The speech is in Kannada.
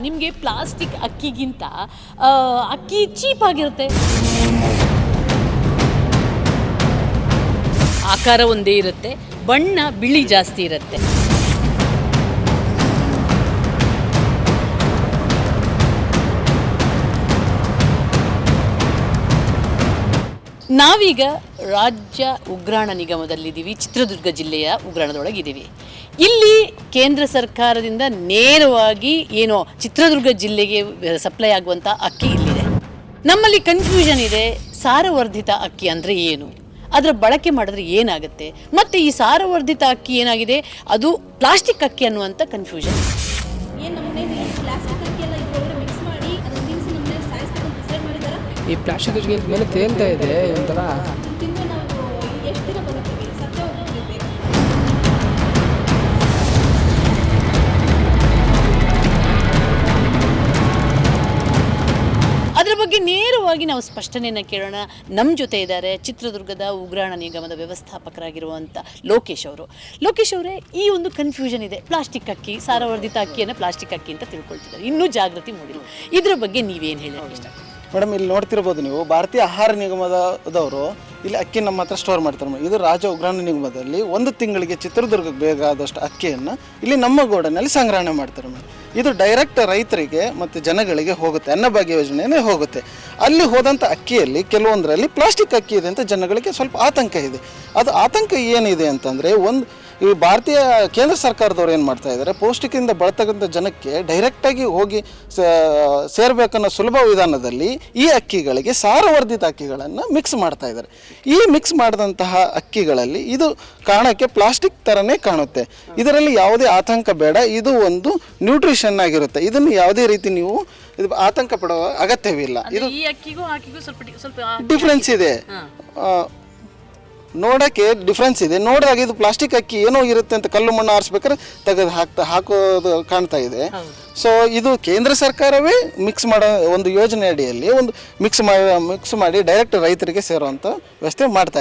ನಿಮಗೆ ಪ್ಲಾಸ್ಟಿಕ್ ಅಕ್ಕಿಗಿಂತ ಅಕ್ಕಿ ಚೀಪ್ ಆಗಿರುತ್ತೆ. ಆಕಾರ ಒಂದೇ ಇರುತ್ತೆ, ಬಣ್ಣ ಬಿಳಿ ಜಾಸ್ತಿ ಇರುತ್ತೆ. ನಾವೀಗ ರಾಜ್ಯ ಉಗ್ರಾಣ ನಿಗಮದಲ್ಲಿದ್ದೀವಿ. ಚಿತ್ರದುರ್ಗ ಜಿಲ್ಲೆಯ ಉಗ್ರಾಣದೊಳಗಿದ್ದೀವಿ. ಇಲ್ಲಿ ಕೇಂದ್ರ ಸರ್ಕಾರದಿಂದ ನೇರವಾಗಿ ಏನೋ ಚಿತ್ರದುರ್ಗ ಜಿಲ್ಲೆಗೆ ಸಪ್ಲೈ ಆಗುವಂಥ ಅಕ್ಕಿ ಇಲ್ಲಿದೆ. ನಮ್ಮಲ್ಲಿ ಕನ್ಫ್ಯೂಷನ್ ಇದೆ, ಸಾರವರ್ಧಿತ ಅಕ್ಕಿ ಅಂದರೆ ಏನು, ಅದರ ಬಳಕೆ ಮಾಡಿದ್ರೆ ಏನಾಗುತ್ತೆ, ಮತ್ತು ಈ ಸಾರವರ್ಧಿತ ಅಕ್ಕಿ ಏನಾಗಿದೆ ಅದು ಪ್ಲಾಸ್ಟಿಕ್ ಅಕ್ಕಿ ಅನ್ನುವಂಥ ಕನ್ಫ್ಯೂಷನ್. ಈ ಪ್ಲಾಸ್ಟಿಕ್ ಮೇಲೆ ತೇಲ್ತಾ ಇದೆ ಒಂಥರ. ಅದರ ಬಗ್ಗೆ ನೇರವಾಗಿ ನಾವು ಸ್ಪಷ್ಟನೆಯನ್ನು ಕೇಳೋಣ. ನಮ್ಮ ಜೊತೆ ಇದ್ದಾರೆ ಚಿತ್ರದುರ್ಗದ ಉಗ್ರಾಣ ನಿಗಮದ ವ್ಯವಸ್ಥಾಪಕರಾಗಿರುವಂಥ ಲೋಕೇಶ್ ಅವರು. ಲೋಕೇಶ್ ಅವರೇ, ಈ ಒಂದು ಕನ್ಫ್ಯೂಷನ್ ಇದೆ, ಪ್ಲಾಸ್ಟಿಕ್ ಅಕ್ಕಿ ಸಾರವರ್ಧಿತ ಅಕ್ಕಿಯನ್ನು ಪ್ಲಾಸ್ಟಿಕ್ ಅಕ್ಕಿ ಅಂತ ತಿಳ್ಕೊಳ್ತಿದ್ದಾರೆ, ಇನ್ನೂ ಜಾಗೃತಿ ಮೂಡಿಲ್ಲ. ಇದರ ಬಗ್ಗೆ ನೀವೇನು ಹೇಳೋಕ್ಕೆ ಇಷ್ಟ? ಮೇಡಮ್, ಇಲ್ಲಿ ನೋಡ್ತಿರ್ಬೋದು ನೀವು, ಭಾರತೀಯ ಆಹಾರ ನಿಗಮದವರು ಇಲ್ಲಿ ಅಕ್ಕಿ ನಮ್ಮ ಹತ್ರ ಸ್ಟೋರ್ ಮಾಡ್ತಾರೆ. ಇದು ರಾಜ್ಯ ಉಗ್ರಾಣ ನಿಗಮದಲ್ಲಿ ಒಂದು ತಿಂಗಳಿಗೆ ಚಿತ್ರದುರ್ಗಕ್ಕೆ ಬೇಕಾದಷ್ಟು ಅಕ್ಕಿಯನ್ನು ಇಲ್ಲಿ ನಮ್ಮ ಗೋಡನಲ್ಲಿ ಸಂಗ್ರಹಣೆ ಮಾಡ್ತಾರೆ ಮೇಡಮ್. ಇದು ಡೈರೆಕ್ಟ್ ರೈತರಿಗೆ ಮತ್ತು ಜನಗಳಿಗೆ ಹೋಗುತ್ತೆ, ಅನ್ನಭಾಗ್ಯ ಯೋಜನೆಯೇ ಹೋಗುತ್ತೆ. ಅಲ್ಲಿ ಹೋದಂಥ ಅಕ್ಕಿಯಲ್ಲಿ ಕೆಲವೊಂದರಲ್ಲಿ ಪ್ಲಾಸ್ಟಿಕ್ ಅಕ್ಕಿ ಇದೆ ಅಂತ ಜನಗಳಿಗೆ ಸ್ವಲ್ಪ ಆತಂಕ ಇದೆ. ಅದು ಆತಂಕ ಏನಿದೆ ಅಂತಂದರೆ, ಈ ಭಾರತೀಯ ಕೇಂದ್ರ ಸರ್ಕಾರದವ್ರು ಏನು ಮಾಡ್ತಾ ಇದ್ದಾರೆ, ಪೌಷ್ಟಿಕದಿಂದ ಬಳತಕ್ಕಂಥ ಜನಕ್ಕೆ ಡೈರೆಕ್ಟಾಗಿ ಹೋಗಿ ಸೇರಬೇಕನ್ನೋ ಸುಲಭ ವಿಧಾನದಲ್ಲಿ ಈ ಅಕ್ಕಿಗಳಿಗೆ ಸಾರವರ್ಧಿತ ಅಕ್ಕಿಗಳನ್ನು ಮಿಕ್ಸ್ ಮಾಡ್ತಾ ಇದ್ದಾರೆ. ಈ ಮಿಕ್ಸ್ ಮಾಡಿದಂತಹ ಅಕ್ಕಿಗಳಲ್ಲಿ ಇದು ಕಾಣೋಕ್ಕೆ ಪ್ಲಾಸ್ಟಿಕ್ ಥರನೇ ಕಾಣುತ್ತೆ. ಇದರಲ್ಲಿ ಯಾವುದೇ ಆತಂಕ ಬೇಡ, ಇದು ಒಂದು ನ್ಯೂಟ್ರಿಷನ್ ಆಗಿರುತ್ತೆ. ಇದನ್ನು ಯಾವುದೇ ರೀತಿ ನೀವು ಇದು ಆತಂಕ ಪಡುವ ಅಗತ್ಯವಿಲ್ಲ. ಇದು ಈ ಅಕ್ಕಿಗೂ ಆಕಿಗೂ ಸ್ವಲ್ಪ ಡಿಫ್ರೆನ್ಸ್ ಇದೆ, ನೋಡೋಕ್ಕೆ ಡಿಫ್ರೆನ್ಸ್ ಇದೆ. ನೋಡಿದಾಗ ಇದು ಪ್ಲಾಸ್ಟಿಕ್ ಅಕ್ಕಿ ಏನೋ ಇರುತ್ತೆ ಅಂತ ಕಲ್ಲು ಮಣ್ಣು ಆರಿಸ್ಬೇಕಾದ್ರೆ ತೆಗೆದು ಹಾಕೋದು ಕಾಣ್ತಾ ಇದೆ. ಸೊ ಇದು ಕೇಂದ್ರ ಸರ್ಕಾರವೇ ಮಿಕ್ಸ್ ಮಾಡೋ ಒಂದು ಯೋಜನೆ ಅಡಿಯಲ್ಲಿ ಒಂದು ಮಿಕ್ಸ್ ಮಾಡಿ ಡೈರೆಕ್ಟ್ ರೈತರಿಗೆ ಸೇರುವಂಥ ವ್ಯವಸ್ಥೆ ಮಾಡ್ತಾ ಇದೆ.